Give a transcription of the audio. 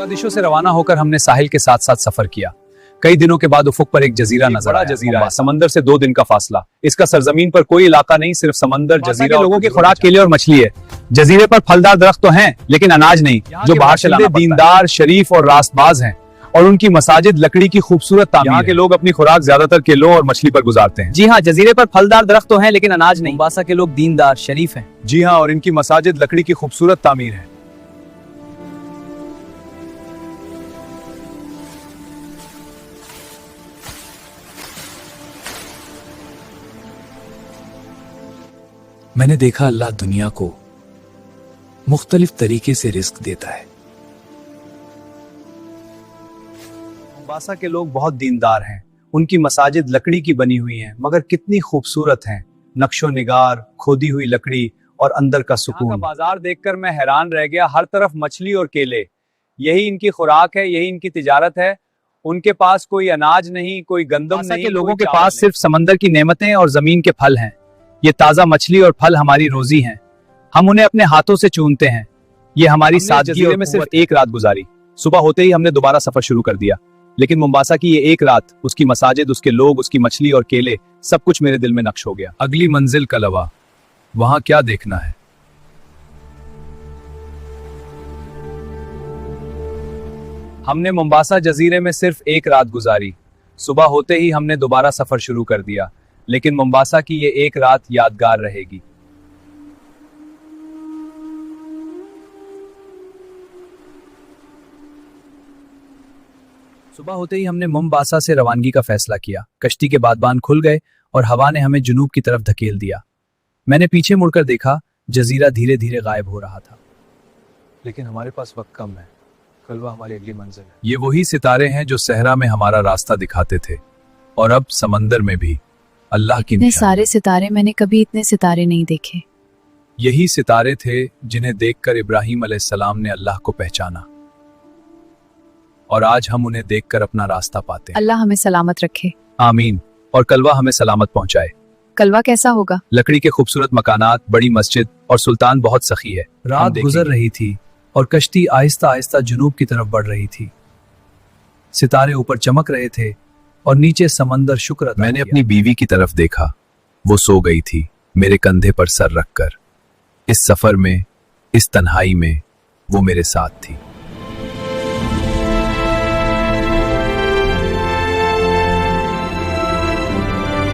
मोगादिशो से रवाना होकर हमने साहिल के साथ साथ सफर किया। कई दिनों के बाद उफुक पर एक जजीरा नजर आया। जजीरा है, समंदर से 2 दिन का फासला। इसका सरजमीन पर कोई इलाका नहीं, सिर्फ समंदर, जजीरा, लोगों की खुराक केले और मछली है। जजीरे पर फलदार दरख्त तो हैं, लेकिन अनाज नहीं, जो बाहर से लाना पड़ता है। दीनदार, शरीफ और रास्तबाज हैं, और उनकी मसाजिद लकड़ी की खूबसूरत तामीर। यहाँ के लोग अपनी खुराक ज्यादातर केलों और मछली पर गुजारते हैं। जी हाँ, जजीरे पर फलदार दरख्त तो हैं, लेकिन अनाज नहीं। मोम्बासा के लोग दीनदार, शरीफ हैं। जी हाँ, और इनकी मसाजिद लकड़ी की खूबसूरत तामीर है। मैंने देखा अल्लाह दुनिया को मुख्तलिफ तरीके से रिस्क देता है। मोम्बासा के लोग बहुत दीनदार हैं। उनकी मसाजिद लकड़ी की बनी हुई हैं, मगर कितनी खूबसूरत हैं। नक्शो निगार, खोदी हुई लकड़ी और अंदर का सुकून। बाजार देखकर मैं हैरान रह गया। हर तरफ मछली और केले, यही इनकी खुराक है, यही इनकी तिजारत है। उनके पास कोई अनाज नहीं, कोई गंदम नहीं। लोगों के पास सिर्फ समंदर की नेमतें और जमीन के फल हैं। ये ताजा मछली और फल हमारी रोजी हैं। हम उन्हें अपने हाथों से चूनते हैं। ये हमारी सादगी में सिर्फ एक रात गुजारी। सुबह होते ही हमने दोबारा सफर शुरू कर दिया, लेकिन मोम्बासा की ये एक रात, उसकी मसाजिद, उसके लोग, उसकी मछली और केले, सब कुछ मेरे दिल में नक्श हो गया। अगली मंजिल कलवा, वहां क्या देखना है? हमने मोम्बासा जजीरे में सिर्फ एक रात गुजारी। सुबह होते ही हमने दोबारा सफर शुरू कर दिया, लेकिन मोम्बासा की ये एक रात यादगार रहेगी। सुबह होते ही हमने मोम्बासा से रवानगी का फैसला किया। कश्ती के बादबान खुल गए और हवा ने हमें जुनूब की तरफ धकेल दिया। मैंने पीछे मुड़कर देखा, जजीरा धीरे धीरे गायब हो रहा था। लेकिन हमारे पास वक्त कम है, कलवा हमारी अगली मंजिल है। ये वही सितारे हैं जो सहरा में हमारा रास्ता दिखाते थे, और अब समंदर में भी अल्लाह की इतने सारे सितारे, मैंने कभी इतने सितारे नहीं देखे। यही सितारे थे जिन्हें देखकर इब्राहिम अलैहिस्सलाम ने अल्लाह को पहचाना, और आज हम उन्हें देखकर अपना रास्ता पाते हैं। अल्लाह हमें सलामत रखे। आमीन। और कलवा हमें सलामत पहुंचाए। कलवा कैसा होगा? लकड़ी के खूबसूरत मकानात, बड़ी मस्जिद, और सुल्तान बहुत सखी है। रात गुजर रही थी और कश्ती आहिस्ता आहिस्ता जुनूब की तरफ बढ़ रही थी। सितारे ऊपर चमक रहे थे और नीचे समंदर शुक्र अदा। मैंने अपनी बीवी की तरफ देखा। वो सो गई थी, मेरे कंधे पर सर रखकर। इस सफर में, इस तन्हाई में वो मेरे साथ थी।